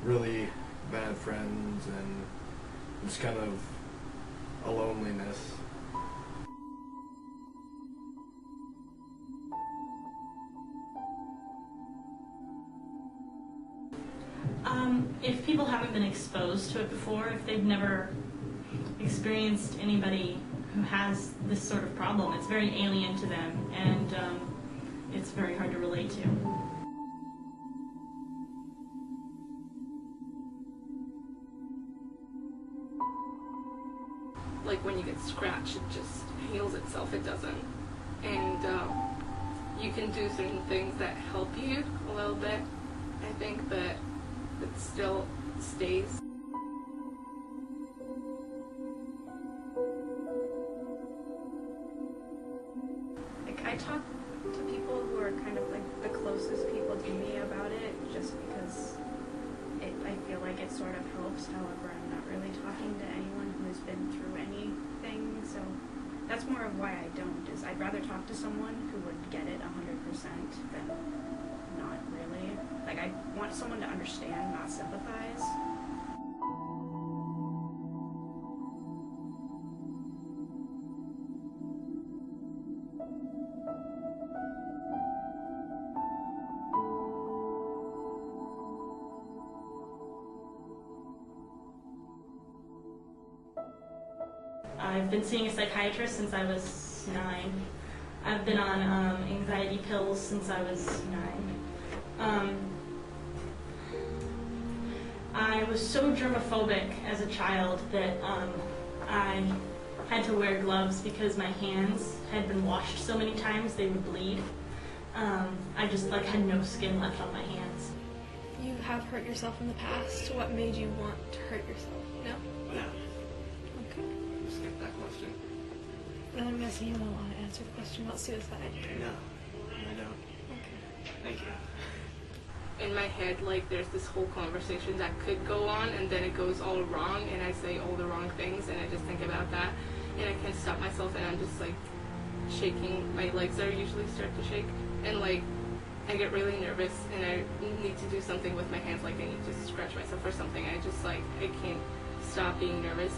really bad friends and just kind of a loneliness. If people haven't been exposed to it before, if they've never experienced anybody who has this sort of problem, it's very alien to them, and it's very hard to relate to. Like when you get scratched, it just heals itself. It doesn't. And you can do certain things that help you a little bit, I think, but it still stays. Like, I talk to people who are kind of like the closest people to me about it, just because I feel like it sort of helps. However, I'm not really talking to anyone who has been through anything, so that's more of why I don't, is I'd rather talk to someone who would get it 100% than not really. Like, I want someone to understand, not sympathize. I've been seeing a psychiatrist since I was 9. I've been on anxiety pills since I was 9. I was so germophobic as a child that I had to wear gloves because my hands had been washed so many times they would bleed. I just had no skin left on my hands. You have hurt yourself in the past. What made you want to hurt yourself? No? No. Okay. Skip that question. Then I'm guessing you don't want to answer the question about suicide. No, I don't. Okay. Thank you. In my head, like, there's this whole conversation that could go on, and then it goes all wrong, and I say all the wrong things, and I just think about that, and I can't stop myself, and I'm just, like, shaking. My legs are usually start to shake, and, like, I get really nervous, and I need to do something with my hands, like, I need to scratch myself or something. I just, like, I can't stop being nervous.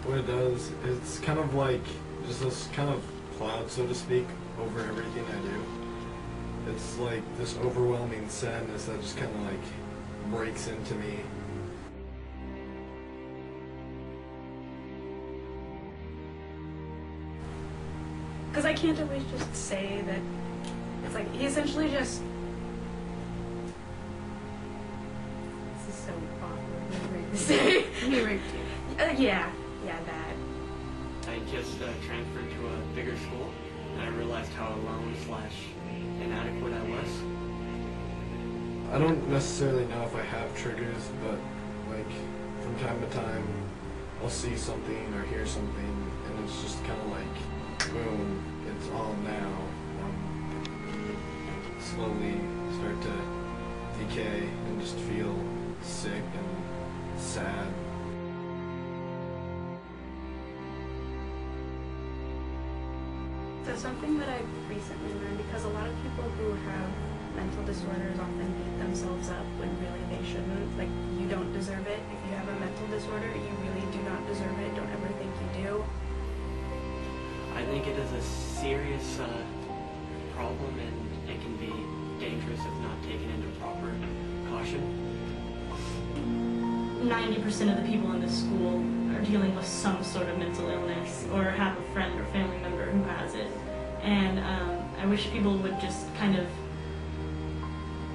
What it does, it's kind of like just this kind of cloud, so to speak, over everything I do. It's like this overwhelming sadness that just kind of like breaks into me. Because I can't always just say that it's like, he essentially just... This is so awkward to say. He raped you. Yeah, that. I just transferred to a bigger school, and I realized how alone / inadequate I was. I don't necessarily know if I have triggers, but like from time to time I'll see something or hear something and it's just kind of like boom, it's on now. Slowly start to decay and just feel sick and sad. So something that I've recently learned, because a lot of people who have mental disorders often beat themselves up when really they shouldn't. Like, you don't deserve it. If you have a mental disorder, you really do not deserve it. Don't ever think you do. I think it is a serious problem, and it can be dangerous if not taken into proper caution. 90% of the people in this school are dealing with some sort of mental illness or have a friend or family member who has it. And I wish people would just kind of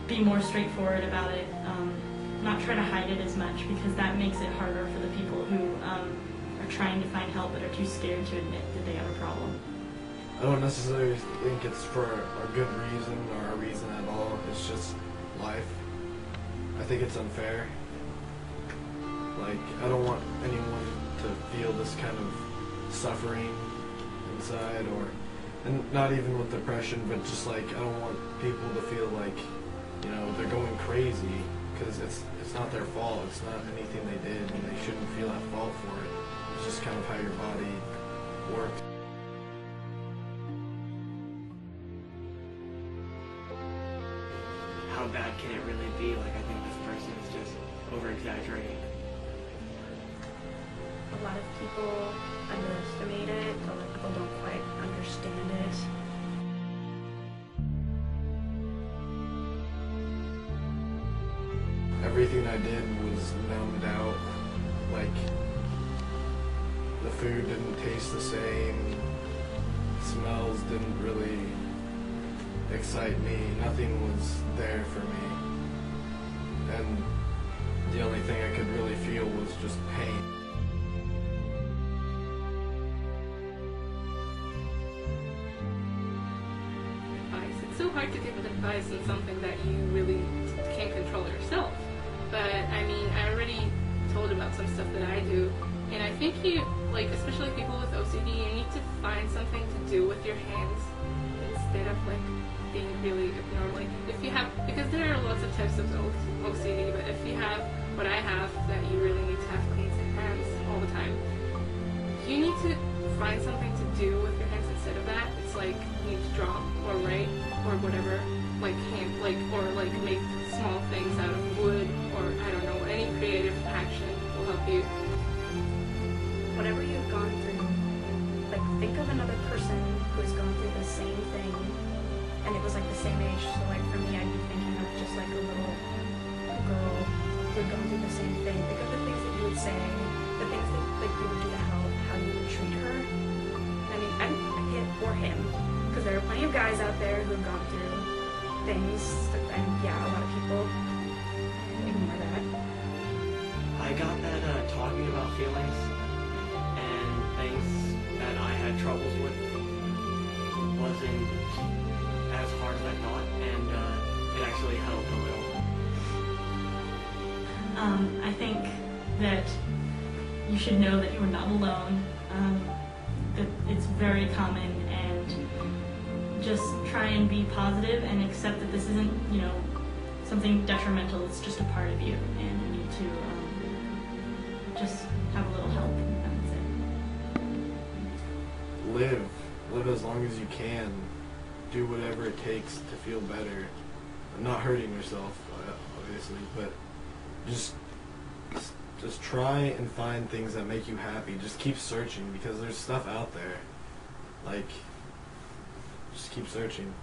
be more straightforward about it, not try to hide it as much, because that makes it harder for the people who are trying to find help but are too scared to admit that they have a problem. I don't necessarily think it's for a good reason or a reason at all. It's just life. I think it's unfair. Like, I don't want anyone to feel this kind of suffering inside, and not even with depression, but just like, I don't want people to feel like, you know, they're going crazy, because it's not their fault. It's not anything they did, and they shouldn't feel at fault for it. It's just kind of how your body works. How how bad can it really be? Like, I think this person is just over-exaggerating. A lot of people underestimate it. A lot of people don't quite understand it. Everything I did was numbed out. Like, the food didn't taste the same. Smells didn't really excite me. Nothing was there for me. And the only thing I could really feel was just pain. Advice. It's so hard to give advice on something that you really can't control yourself. But I mean, I already told about some stuff that I do, and I think you, like, especially people with OCD, you need to find something to do with your hands instead of like being really abnormally. If you have, because there are lots of types of OCD, but if you have what I have, that you really need to have clean hands all the time, you need to find something to do with your hands instead of that. It's like you need to draw or write or whatever, like hand, like, or like make small things out of wood, or I don't know, any creative action will help you. Whatever you've gone through, like, think of another person who's gone through the same thing, and it was like the same age. So like for me, I'd be thinking of just like a little girl who had gone through the same thing. Think of the things that you would say, the things that like you would do to help, how you would treat her. I mean, I hit or him, because there are plenty of guys out there who have gone through things, and yeah, a lot of people ignore that. I got that talking about feelings and things that I had troubles with wasn't as hard as I thought, and it actually helped a little. I think that you should know that you are not alone, that it's very common, and just try and be positive and accept that this isn't, you know, something detrimental. It's just a part of you, and you need to just have a little help, and that's it. Live as long as you can. Do whatever it takes to feel better. Not hurting yourself, obviously, but just try and find things that make you happy. Just keep searching, because there's stuff out there. Like, just keep searching.